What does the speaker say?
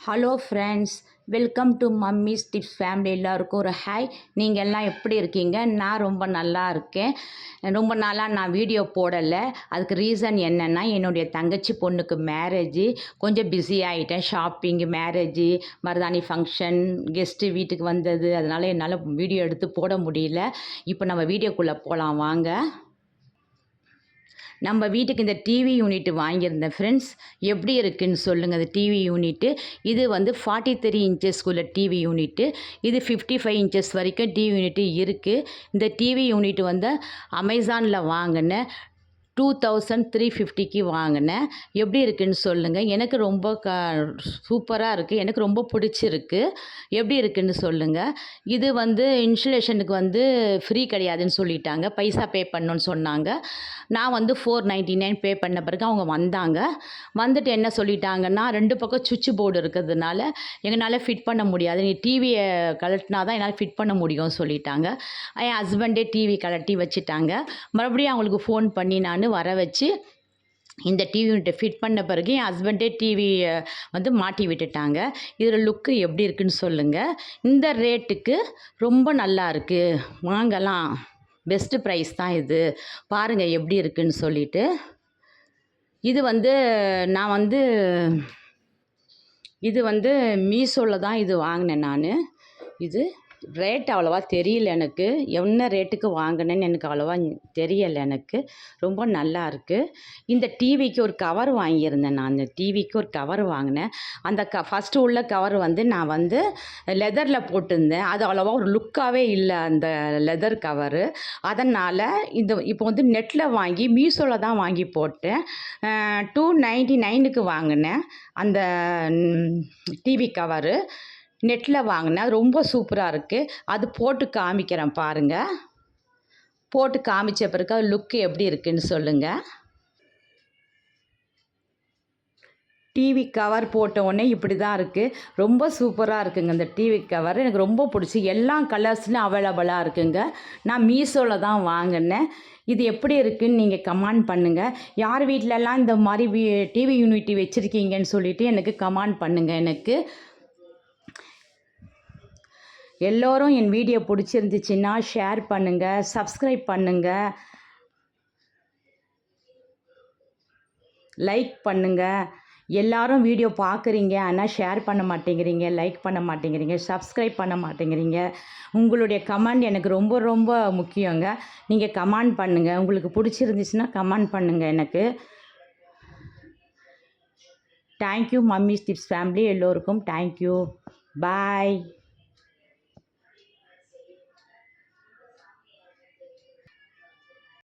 Hello friends, welcome to mummy's tips family. எல்லாருக்கும் ஒரு hi. நீங்கள் எல்லாம் எப்படி இருக்கீங்க? நான் ரொம்ப நல்லா இருக்கேன். ரொம்ப நாளாக நான் வீடியோ போடலை. அதுக்கு ரீசன் என்னென்னா, என்னுடைய தங்கச்சி பொண்ணுக்கு மேரேஜு, கொஞ்சம் பிஸி ஆகிட்டேன். ஷாப்பிங்கு, மேரேஜு, மருதாணி ஃபங்க்ஷன், கெஸ்ட்டு வீட்டுக்கு வந்தது, அதனால் என்னால் வீடியோ எடுத்து போட முடியல. இப்போ நம்ம வீடியோக்குள்ளே போகலாம் வாங்க. நம்ம வீட்டுக்கு இந்த டிவி யூனிட் வாங்கியிருந்தேன் ஃப்ரெண்ட்ஸ். எப்படி இருக்குதுன்னு சொல்லுங்கள் அந்த டிவி யூனிட்டு. இது வந்து 43 இன்ச்சஸ்க்குள்ள டிவி யூனிட்டு. இது 55 இன்ச்சஸ் வரைக்கும் டிவி யூனிட்டு இருக்குது. இந்த டிவி யூனிட் வந்து அமேசானில் வாங்கினேன். 2350க்கு வாங்கினேன். எப்படி இருக்குதுன்னு சொல்லுங்கள். எனக்கு ரொம்ப சூப்பராக இருக்குது. எனக்கு ரொம்ப பிடிச்சிருக்கு. எப்படி இருக்குதுன்னு சொல்லுங்கள். இது வந்து இன்ஸ்டலேஷனுக்கு வந்து ஃப்ரீ கிடையாதுன்னு சொல்லிட்டாங்க. பைசா பே பண்ணணுன்னு சொன்னாங்க. நான் வந்து 499 பே பண்ண பிறகு அவங்க வந்தாங்க. வந்துட்டு என்ன சொல்லிட்டாங்கன்னா, 2 பக்கம் சுவிட்ச் போர்டு இருக்கிறதுனால எங்களால் ஃபிட் பண்ண முடியாது. நீ டிவியை கழட்டினா தான் என்னால் ஃபிட் பண்ண முடியும்னு சொல்லிட்டாங்க. என் ஹஸ்பண்டே டிவி கழட்டி வச்சுட்டாங்க. மறுபடியும் அவங்களுக்கு ஃபோன் பண்ணி நான் வர வச்சு இந்த டிவி யூனிட்டை ஃபிட் பண்ண பிறகு என் ஹஸ்பண்டே டிவியை வந்து மாட்டி விட்டுட்டாங்க. இதில் லுக்கு எப்படி இருக்குன்னு சொல்லுங்கள். இந்த ரேட்டுக்கு ரொம்ப நல்லா இருக்குது, வாங்கலாம். பெஸ்ட்டு ப்ரைஸ் தான் இது. பாருங்கள் எப்படி இருக்குதுன்னு சொல்லிட்டு. இது வந்து நான் வந்து மீஷோவில் தான் இது வாங்கினேன் நான். இது ரேட் அவ்வளோவா தெரியல எனக்கு. என்ன ரேட்டுக்கு வாங்கினேன்னு எனக்கு அவ்வளோவா தெரியலை எனக்கு. ரொம்ப நல்லா இருக்குது. இந்த டிவிக்கு ஒரு கவர் வாங்கியிருந்தேன் நான். அந்த டிவிக்கு ஒரு கவர் வாங்கினேன். அந்த ஃபஸ்ட்டு உள்ள கவர் வந்து நான் வந்து லெதரில் போட்டிருந்தேன். அது அவ்வளோவா ஒரு லுக்காகவே இல்லை அந்த லெதர் கவரு. அதனால் இப்போ வந்து நெட்டில் வாங்கி மீஷோவில் தான் வாங்கி போட்டேன். 299க்கு வாங்கினேன் அந்த டிவி கவரு. நெட்டில் வாங்கினேன். அது ரொம்ப சூப்பராக இருக்குது. அது போட்டு காமிக்கிறேன் பாருங்கள். போட்டு காமிச்ச பிறகு அது லுக்கு எப்படி இருக்குதுன்னு சொல்லுங்கள். டிவி கவர் போட்ட உடனே இப்படி தான் இருக்குது. ரொம்ப சூப்பராக இருக்குங்க இந்த டிவி கவர். எனக்கு ரொம்ப பிடிச்சி. எல்லா கலர்ஸ்லையும் அவைலபிளாக இருக்குங்க. நான் மீஷோவில் தான் வாங்கினேன். இது எப்படி இருக்குதுன்னு நீங்கள் கமெண்ட் பண்ணுங்கள். யார் வீட்டிலலாம் இந்த மாதிரி டிவி யூனிட்டி வச்சுருக்கீங்கன்னு சொல்லிவிட்டு எனக்கு கமெண்ட் பண்ணுங்கள். எனக்கு எல்லோரும் என் வீடியோ பிடிச்சிருந்துச்சின்னா ஷேர் பண்ணுங்கள், சப்ஸ்கிரைப் பண்ணுங்கள், லைக் பண்ணுங்கள். எல்லாரும் வீடியோ பார்க்குறீங்க, ஆனால் ஷேர் பண்ண மாட்டேங்கிறீங்க, லைக் பண்ண மாட்டேங்கிறீங்க, சப்ஸ்கிரைப் பண்ண மாட்டேங்கிறீங்க. உங்களுடைய கமெண்ட் எனக்கு ரொம்ப ரொம்ப முக்கியங்க. நீங்கள் கமெண்ட் பண்ணுங்கள். உங்களுக்கு பிடிச்சிருந்துச்சுன்னா கமெண்ட் பண்ணுங்கள் எனக்கு. Thank you mummy's tips family. எல்லோருக்கும் தேங்க்யூ. பாய்.